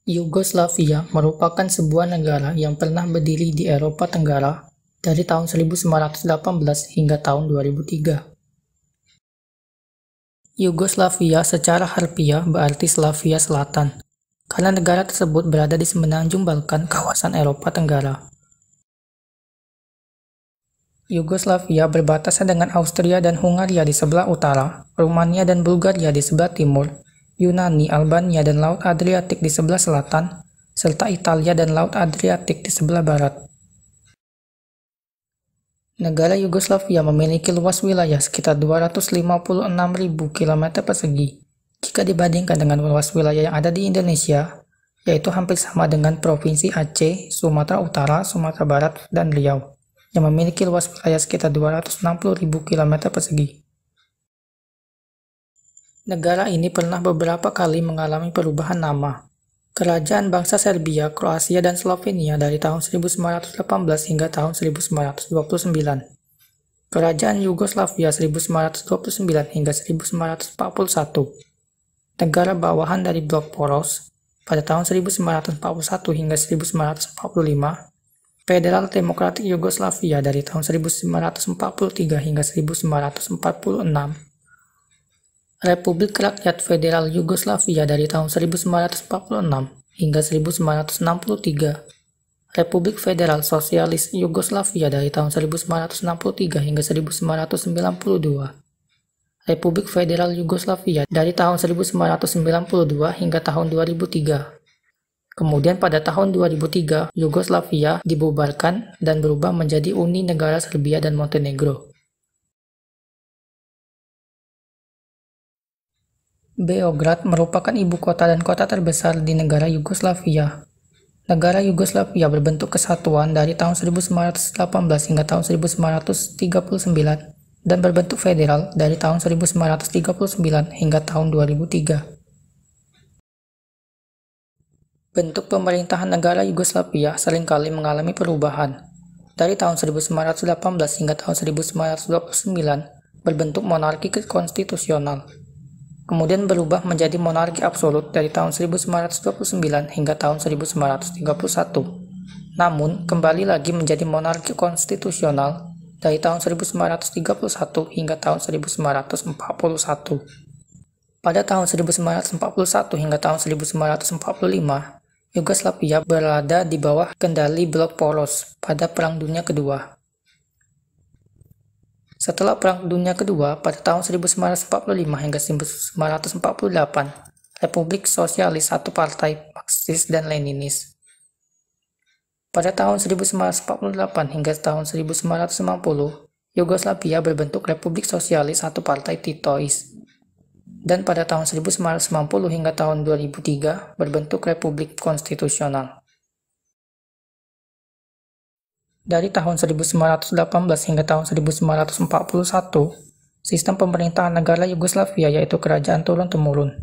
Yugoslavia merupakan sebuah negara yang pernah berdiri di Eropa Tenggara dari tahun 1918 hingga tahun 2003. Yugoslavia secara harfiah berarti Slavia Selatan, karena negara tersebut berada di semenanjung Balkan, kawasan Eropa Tenggara. Yugoslavia berbatasan dengan Austria dan Hungaria di sebelah utara, Rumania dan Bulgaria di sebelah timur, Yunani, Albania, dan Laut Adriatik di sebelah selatan, serta Italia dan Laut Adriatik di sebelah barat. Negara Yugoslavia memiliki luas wilayah sekitar 256.000 km persegi, jika dibandingkan dengan luas wilayah yang ada di Indonesia, yaitu hampir sama dengan Provinsi Aceh, Sumatera Utara, Sumatera Barat, dan Riau, yang memiliki luas wilayah sekitar 260.000 km persegi. Negara ini pernah beberapa kali mengalami perubahan nama. Kerajaan bangsa Serbia, Kroasia, dan Slovenia dari tahun 1918 hingga tahun 1929. Kerajaan Yugoslavia 1929 hingga 1941. Negara bawahan dari blok poros pada tahun 1941 hingga 1945. Federal Demokratik Yugoslavia dari tahun 1943 hingga 1946. Republik Rakyat Federal Yugoslavia dari tahun 1946 hingga 1963. Republik Federal Sosialis Yugoslavia dari tahun 1963 hingga 1992. Republik Federal Yugoslavia dari tahun 1992 hingga tahun 2003. Kemudian pada tahun 2003, Yugoslavia dibubarkan dan berubah menjadi Uni Negara Serbia dan Montenegro. Beograd merupakan ibu kota dan kota terbesar di negara Yugoslavia. Negara Yugoslavia berbentuk kesatuan dari tahun 1918 hingga tahun 1939 dan berbentuk federal dari tahun 1939 hingga tahun 2003. Bentuk pemerintahan negara Yugoslavia seringkali mengalami perubahan. Dari tahun 1918 hingga tahun 1929 berbentuk monarki konstitusional. Kemudian berubah menjadi monarki absolut dari tahun 1929 hingga tahun 1931. Namun, kembali lagi menjadi monarki konstitusional dari tahun 1931 hingga tahun 1941. Pada tahun 1941 hingga tahun 1945, Yugoslavia berada di bawah kendali blok poros pada Perang Dunia Kedua. Setelah Perang Dunia Kedua, pada tahun 1945 hingga 1948, Republik Sosialis satu partai Marxis dan Leninis. Pada tahun 1948 hingga tahun 1950, Yugoslavia berbentuk Republik Sosialis satu partai Titois. Dan pada tahun 1990 hingga tahun 2003, berbentuk Republik Konstitusional. Dari tahun 1918 hingga tahun 1941, sistem pemerintahan negara Yugoslavia yaitu kerajaan turun-temurun.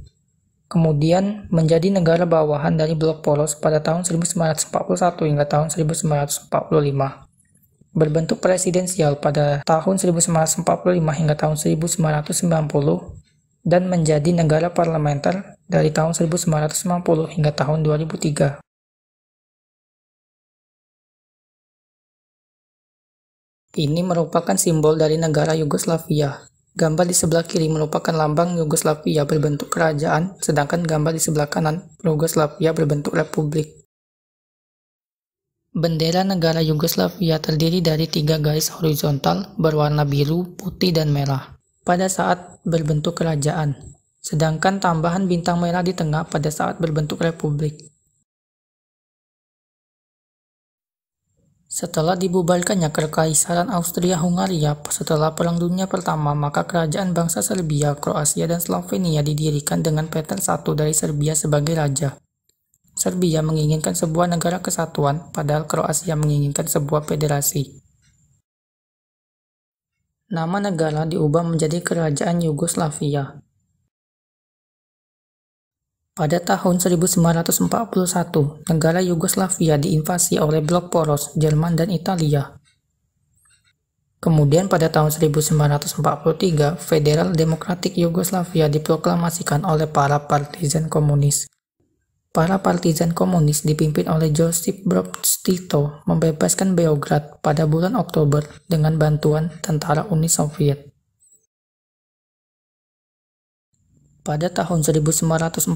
Kemudian menjadi negara bawahan dari blok poros pada tahun 1941 hingga tahun 1945. Berbentuk presidensial pada tahun 1945 hingga tahun 1990 dan menjadi negara parlementer dari tahun 1990 hingga tahun 2003. Ini merupakan simbol dari negara Yugoslavia. Gambar di sebelah kiri merupakan lambang Yugoslavia berbentuk kerajaan, sedangkan gambar di sebelah kanan Yugoslavia berbentuk republik. Bendera negara Yugoslavia terdiri dari 3 garis horizontal berwarna biru, putih, dan merah pada saat berbentuk kerajaan, sedangkan tambahan bintang merah di tengah pada saat berbentuk republik. Setelah dibubarkannya Kekaisaran Austria-Hungaria setelah Perang Dunia Pertama, maka kerajaan bangsa Serbia, Kroasia, dan Slovenia didirikan dengan Peter I dari Serbia sebagai raja. Serbia menginginkan sebuah negara kesatuan, padahal Kroasia menginginkan sebuah federasi. Nama negara diubah menjadi Kerajaan Yugoslavia. Pada tahun 1941, negara Yugoslavia diinvasi oleh blok poros Jerman dan Italia. Kemudian pada tahun 1943, Federal Demokratik Yugoslavia diproklamasikan oleh para partisan komunis. Para partisan komunis dipimpin oleh Josip Broz Tito membebaskan Beograd pada bulan Oktober dengan bantuan tentara Uni Soviet. Pada tahun 1945,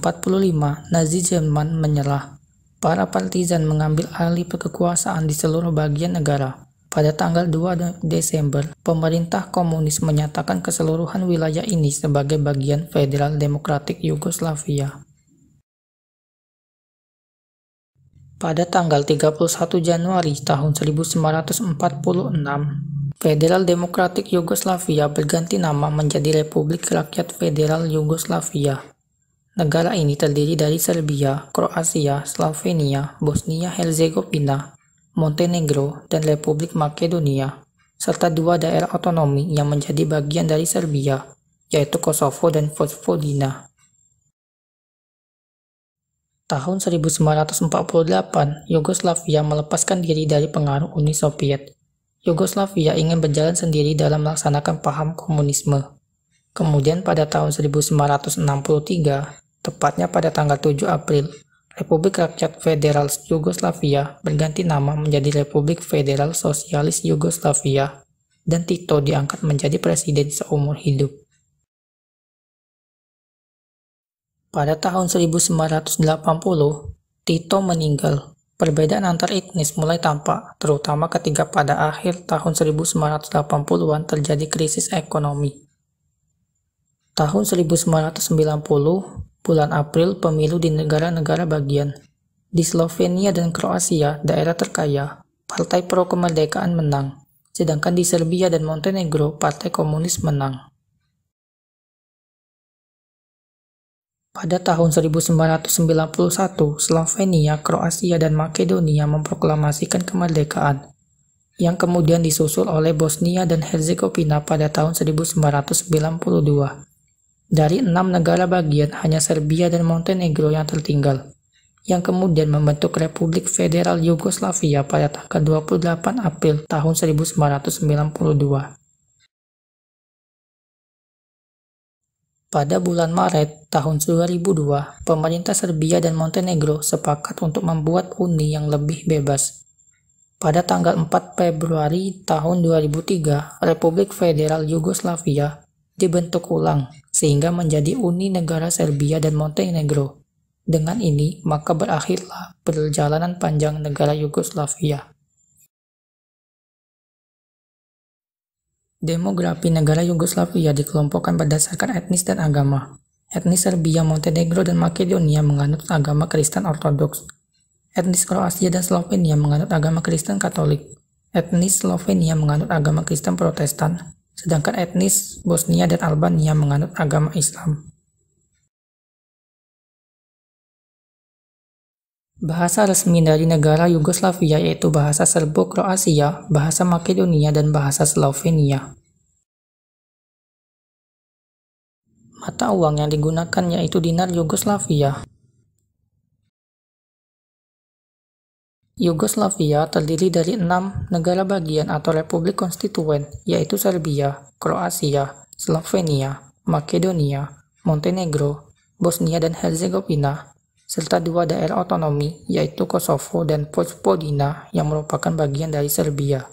Nazi Jerman menyerah. Para partisan mengambil alih kekuasaan di seluruh bagian negara. Pada tanggal 2 Desember, pemerintah komunis menyatakan keseluruhan wilayah ini sebagai bagian Federal Demokratik Yugoslavia. Pada tanggal 31 Januari tahun 1946, Federal Demokratik Yugoslavia berganti nama menjadi Republik Rakyat Federal Yugoslavia. Negara ini terdiri dari Serbia, Kroasia, Slovenia, Bosnia-Herzegovina, Montenegro, dan Republik Makedonia, serta 2 daerah otonomi yang menjadi bagian dari Serbia, yaitu Kosovo dan Vojvodina. Tahun 1948, Yugoslavia melepaskan diri dari pengaruh Uni Soviet. Yugoslavia ingin berjalan sendiri dalam melaksanakan paham komunisme. Kemudian pada tahun 1963, tepatnya pada tanggal 7 April, Republik Rakyat Federal Yugoslavia berganti nama menjadi Republik Federal Sosialis Yugoslavia, dan Tito diangkat menjadi presiden seumur hidup. Pada tahun 1980, Tito meninggal. Perbedaan antar etnis mulai tampak, terutama ketika pada akhir tahun 1980-an terjadi krisis ekonomi. Tahun 1990, bulan April, pemilu di negara-negara bagian. Di Slovenia dan Kroasia, daerah terkaya, Partai Pro-Kemerdekaan menang, sedangkan di Serbia dan Montenegro, Partai Komunis menang. Pada tahun 1991, Slovenia, Kroasia, dan Makedonia memproklamasikan kemerdekaan, yang kemudian disusul oleh Bosnia dan Herzegovina pada tahun 1992. Dari 6 negara bagian, hanya Serbia dan Montenegro yang tertinggal, yang kemudian membentuk Republik Federal Yugoslavia pada tanggal 28 April tahun 1992. Pada bulan Maret tahun 2002, pemerintah Serbia dan Montenegro sepakat untuk membuat uni yang lebih bebas. Pada tanggal 4 Februari tahun 2003, Republik Federal Yugoslavia dibentuk ulang, sehingga menjadi Uni Negara Serbia dan Montenegro. Dengan ini, maka berakhirlah perjalanan panjang negara Yugoslavia. Demografi negara Yugoslavia dikelompokkan berdasarkan etnis dan agama. Etnis Serbia, Montenegro, dan Makedonia menganut agama Kristen Ortodoks. Etnis Kroasia dan Slovenia menganut agama Kristen Katolik. Etnis Slovenia menganut agama Kristen Protestan, sedangkan etnis Bosnia dan Albania menganut agama Islam. Bahasa resmi dari negara Yugoslavia yaitu bahasa Serbo-Kroasia, bahasa Makedonia, dan bahasa Slovenia. Mata uang yang digunakan yaitu dinar Yugoslavia. Yugoslavia terdiri dari 6 negara bagian atau republik konstituen, yaitu Serbia, Kroasia, Slovenia, Makedonia, Montenegro, Bosnia dan Herzegovina, serta 2 daerah otonomi, yaitu Kosovo dan Vojvodina yang merupakan bagian dari Serbia.